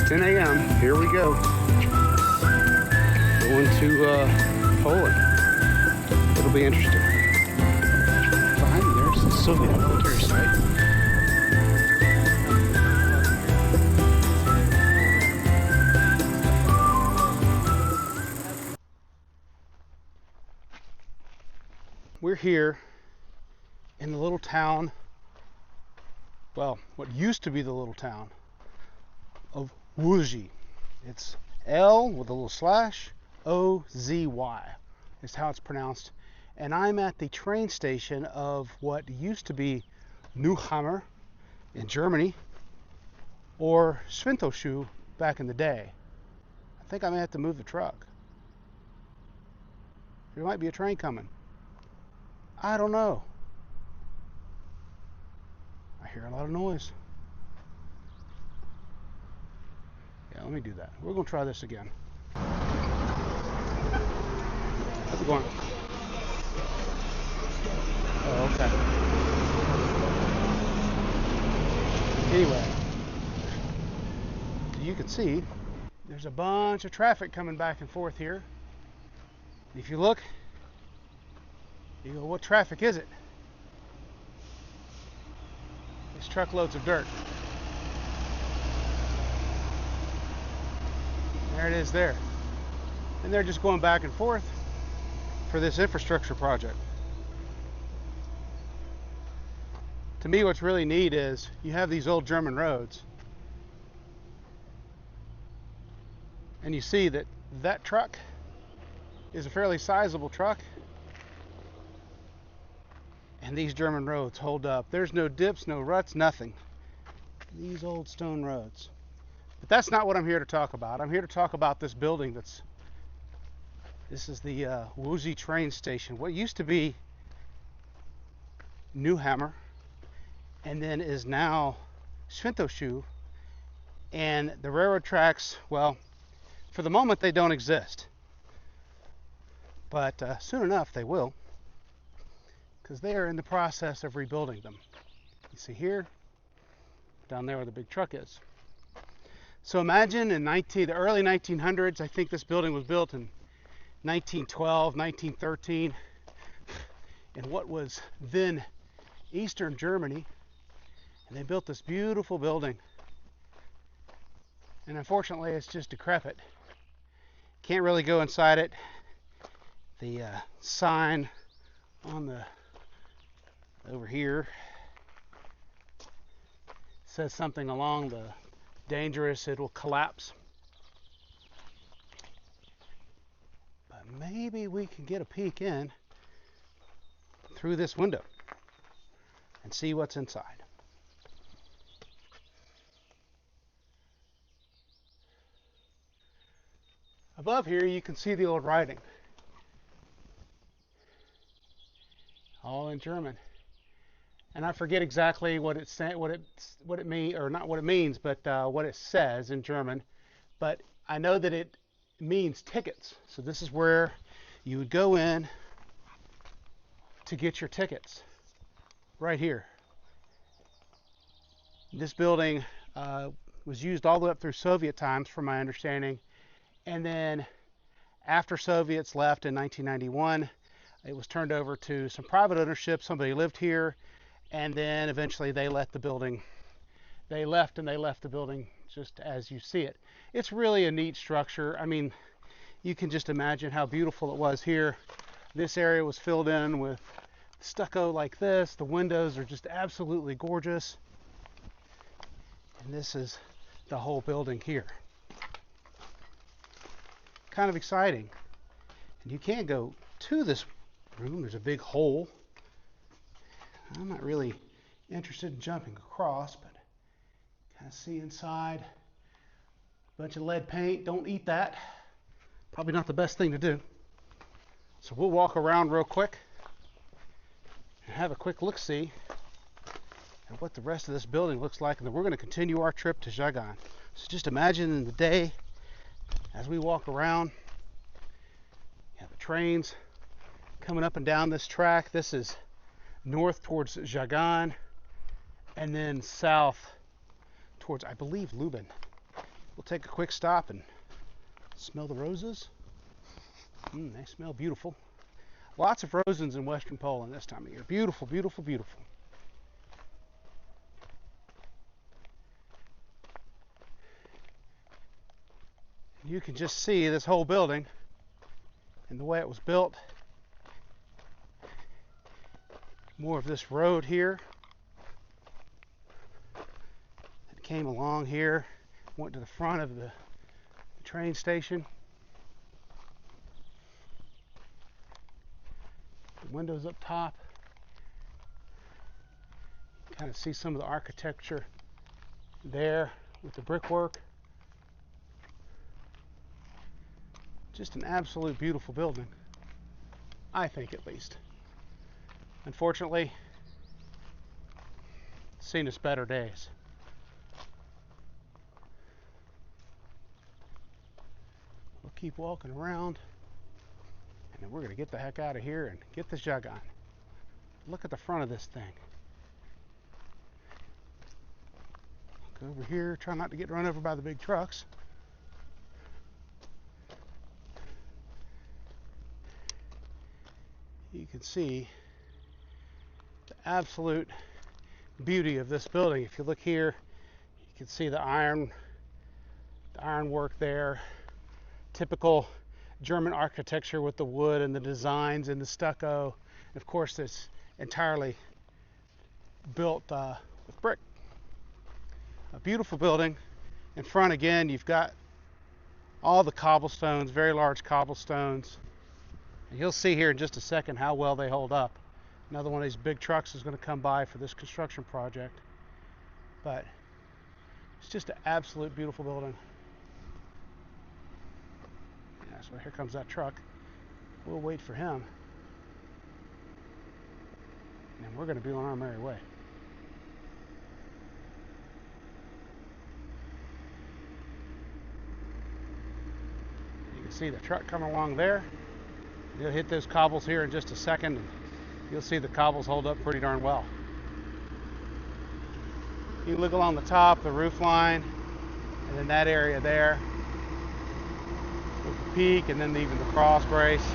10 a.m. Here we go. Going to Poland. It'll be interesting. Behind me there's the Soviet military site. We're here in the little town, well, what used to be the little town of Łozy. It's L with a little slash, O-Z-Y is how it's pronounced. And I'm at the train station of what used to be Neuhammer in Germany, or Schwintelschuh back in the day. I think I may have to move the truck. There might be a train coming. I don't know. I hear a lot of noise. Yeah, let me do that. We're going to try this again. How's it going? Oh, okay. Anyway, you can see there's a bunch of traffic coming back and forth here. If you look, you go, what traffic is it? It's truckloads of dirt. There it is there. And they're just going back and forth for this infrastructure project. To me, what's really neat is you have these old German roads, and you see that that truck is a fairly sizable truck. And these German roads hold up. There's no dips, no ruts, nothing. These old stone roads. But that's not what I'm here to talk about. I'm here to talk about this building this is the Łozy train station. What used to be Neuhammer, and then is now Schwintelschuh. And the railroad tracks, well, for the moment they don't exist. But soon enough they will, because they are in the process of rebuilding them. You see here, down there where the big truck is. So imagine in the early 1900s, I think this building was built in 1912, 1913, in what was then Eastern Germany. And they built this beautiful building. And unfortunately, it's just decrepit. Can't really go inside it. The sign on the over here says something along the dangerous, it will collapse. But maybe we can get a peek in through this window and see what's inside. Above here you can see the old writing, all in German. And I forget exactly what it means, or not what it means, but what it says in German. But I know that it means tickets. So this is where you would go in to get your tickets, right here. This building was used all the way up through Soviet times, from my understanding. And then after Soviets left in 1991, it was turned over to some private ownership. Somebody lived here. And then eventually they left the building just as you see it. It's really a neat structure. I mean, you can just imagine how beautiful it was here. This area was filled in with stucco like this. The windows are just absolutely gorgeous. And this is the whole building here. Kind of exciting. And you can't go to this room. There's a big hole. I'm not really interested in jumping across, but kind of see inside. Bunch of lead paint. Don't eat that. Probably not the best thing to do. So we'll walk around real quick and have a quick look-see at what the rest of this building looks like, and then we're going to continue our trip to Żagań. So just imagine in the day as we walk around, you have the trains coming up and down this track. This is north towards Żagań, and then south towards, I believe, Lublin. we'll take a quick stop and smell the roses. They smell beautiful. Lots of roses in western Poland this time of year. Beautiful, beautiful, beautiful. You can just see this whole building and the way it was built. More of this road here. It came along here, went to the front of the train station. The windows up top. You kind of see some of the architecture there with the brickwork. Just an absolute beautiful building, I think, at least. Unfortunately, it's seen its better days. We'll keep walking around, and then we're going to get the heck out of here and get the Żagań. Look at the front of this thing. Look over here, try not to get run over by the big trucks. You can see the absolute beauty of this building. If you look here, you can see the ironwork there. Typical German architecture with the wood and the designs and the stucco. And of course, it's entirely built with brick. A beautiful building. In front again, you've got all the cobblestones, very large cobblestones. And you'll see here in just a second how well they hold up. Another one of these big trucks is going to come by for this construction project. But it's just an absolute beautiful building. Yeah, so here comes that truck. We'll wait for him. And we're going to be on our merry way. You can see the truck coming along there. You'll hit those cobbles here in just a second, and you'll see the cobbles hold up pretty darn well. You look along the top, the roof line, and then that area there with the peak, and then even the cross brace.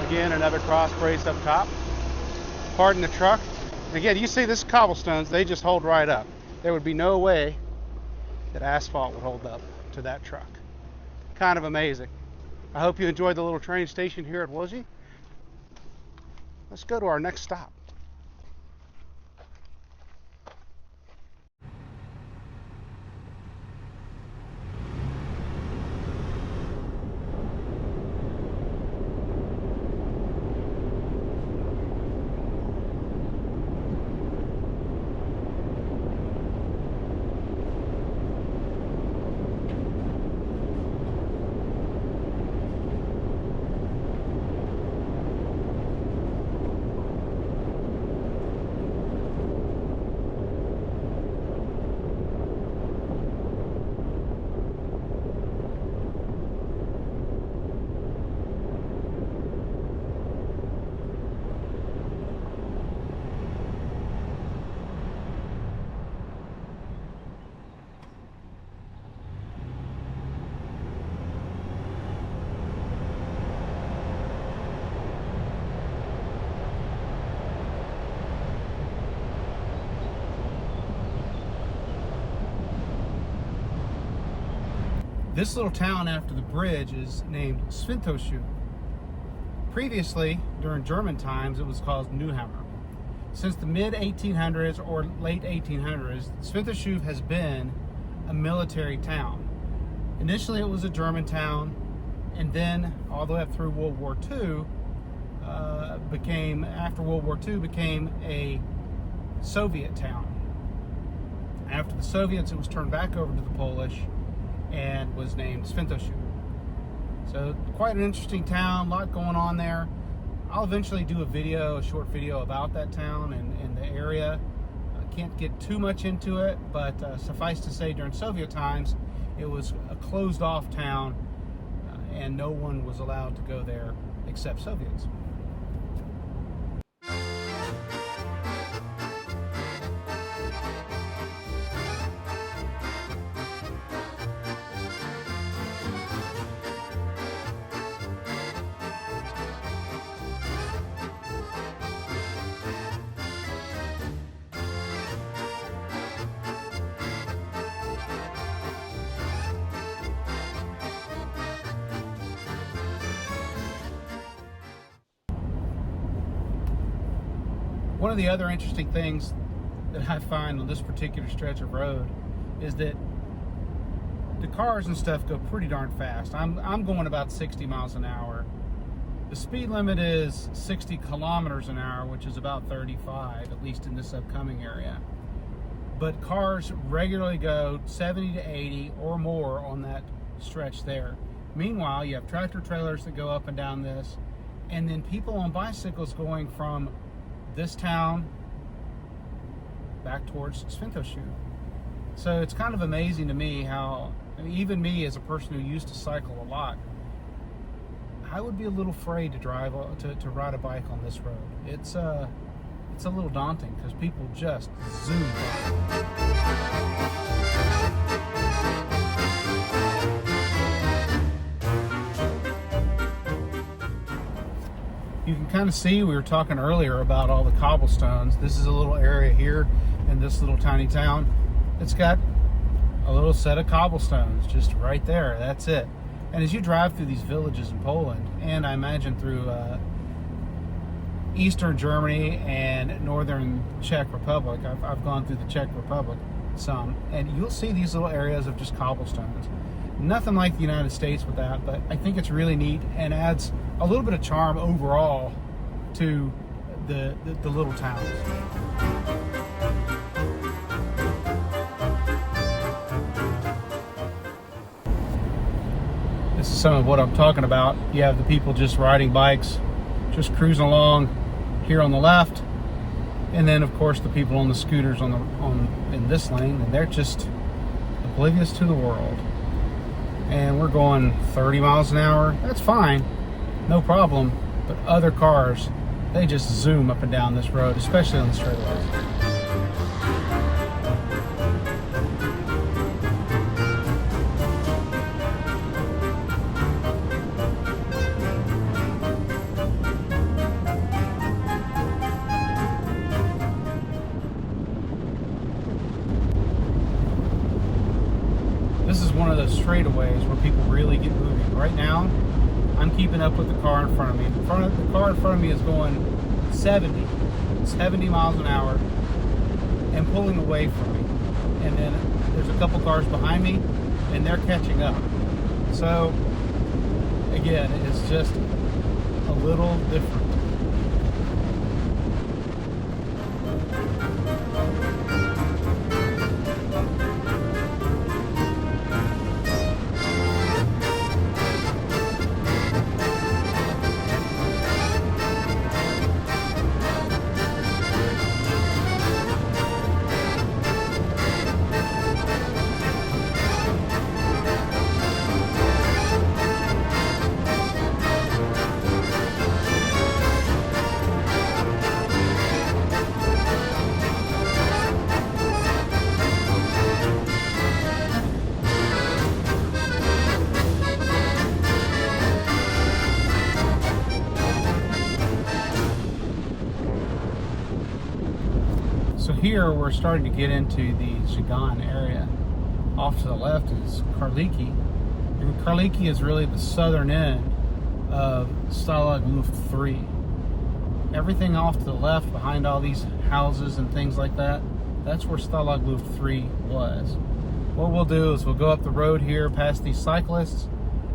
Again, another cross brace up top. Pardon the truck. Again, you see this cobblestones, they just hold right up. There would be no way that asphalt would hold up to that truck. Kind of amazing. I hope you enjoyed the little train station here at Łozy. Let's go to our next stop. This little town after the bridge is named Świętoszyw. Previously, during German times, it was called Neuhammer. Since the mid-1800s or late 1800s, Świętoszyw has been a military town. Initially, it was a German town, and then all the way up through World War II, after World War II, became a Soviet town. After the Soviets, it was turned back over to the Polish and was named Świętoszyw. So quite an interesting town, a lot going on there. I'll eventually do a short video about that town and the area. I can't get too much into it, but suffice to say during Soviet times, it was a closed off town and no one was allowed to go there except Soviets. One of the other interesting things that I find on this particular stretch of road is that the cars and stuff go pretty darn fast. I'm going about 60 miles an hour. The speed limit is 60 kilometers an hour, which is about 35, at least in this upcoming area. But cars regularly go 70 to 80 or more on that stretch there. Meanwhile, you have tractor trailers that go up and down this, and then people on bicycles going from this town back towards Svintoshu. So it's kind of amazing to me how, I mean, even me as a person who used to cycle a lot, I would be a little afraid to drive to ride a bike on this road. It's a little daunting because people just zoom by. You can kind of see, we were talking earlier about all the cobblestones. This is a little area here in this little tiny town. It's got a little set of cobblestones just right there. That's it. And as you drive through these villages in Poland, and I imagine through Eastern Germany and Northern Czech Republic, I've gone through the Czech Republic some, and you'll see these little areas of just cobblestones. Nothing like the United States with that, but I think it's really neat and adds a little bit of charm overall to the little towns. This is some of what I'm talking about. You have the people just riding bikes, just cruising along here on the left, and then of course the people on the scooters in this lane, and they're just oblivious to the world. And we're going 30 miles an hour. That's fine, no problem. But other cars, they just zoom up and down this road, especially on the straightaways. This is one of those straightaways where people really get moving. Right now, I'm keeping up with the car in front of me. The car in front of me is going 70 miles an hour and pulling away from me. And then there's a couple cars behind me and they're catching up. So, again, it's just a little different. So here we're starting to get into the Żagań area. Off to the left is Karliki. And Karliki is really the southern end of Stalag Luft III. Everything off to the left behind all these houses and things like that, that's where Stalag Luft III was. What we'll do is we'll go up the road here past these cyclists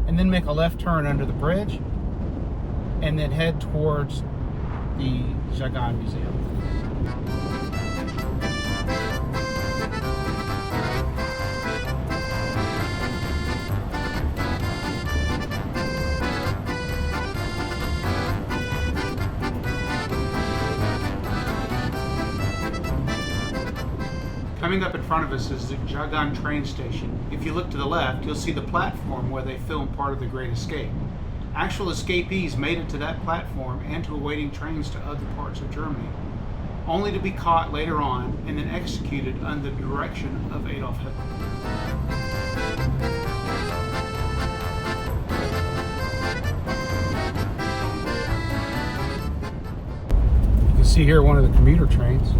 and then make a left turn under the bridge and then head towards the Żagań Museum. Coming up in front of us is the Żagań train station. If you look to the left, you'll see the platform where they filmed part of The Great Escape. Actual escapees made it to that platform and to awaiting trains to other parts of Germany, only to be caught later on and then executed under the direction of Adolf Hitler. You can see here one of the commuter trains.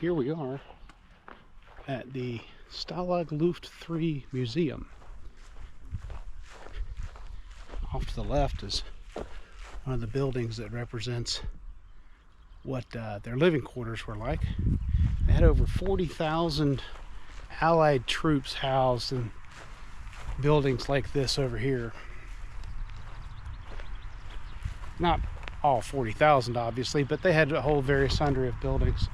here we are at the Stalag Luft III Museum. Off to the left is one of the buildings that represents what their living quarters were like. They had over 40,000 Allied troops housed in buildings like this over here. Not all 40,000 obviously, but they had a whole various sundry of buildings.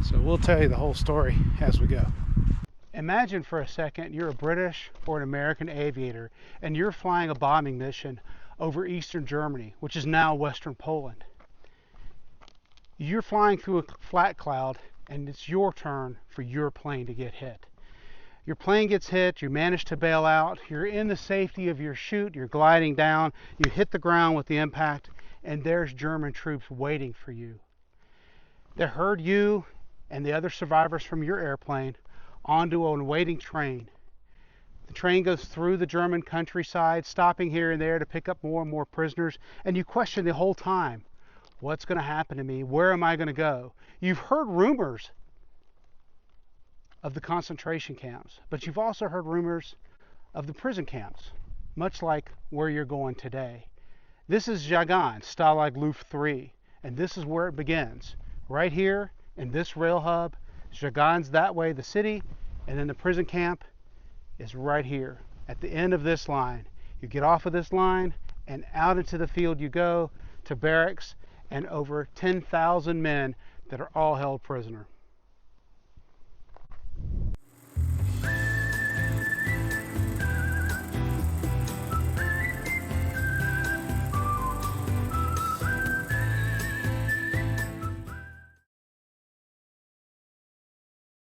So we'll tell you the whole story as we go. Imagine for a second you're a British or an American aviator and you're flying a bombing mission over Eastern Germany, which is now Western Poland. You're flying through a flat cloud and it's your turn for your plane to get hit. Your plane gets hit, you manage to bail out, you're in the safety of your chute, you're gliding down, you hit the ground with the impact, and there's German troops waiting for you. They herd you and the other survivors from your airplane onto a waiting train. The train goes through the German countryside, stopping here and there to pick up more and more prisoners, and you question the whole time, what's going to happen to me? Where am I going to go? You've heard rumors of the concentration camps, but you've also heard rumors of the prison camps, much like where you're going today. This is Żagań, Stalag Luft III, and this is where it begins. Right here in this rail hub, Żagań's that way, the city, and then the prison camp is right here at the end of this line. You get off of this line and out into the field you go to barracks and over 10,000 men that are all held prisoner.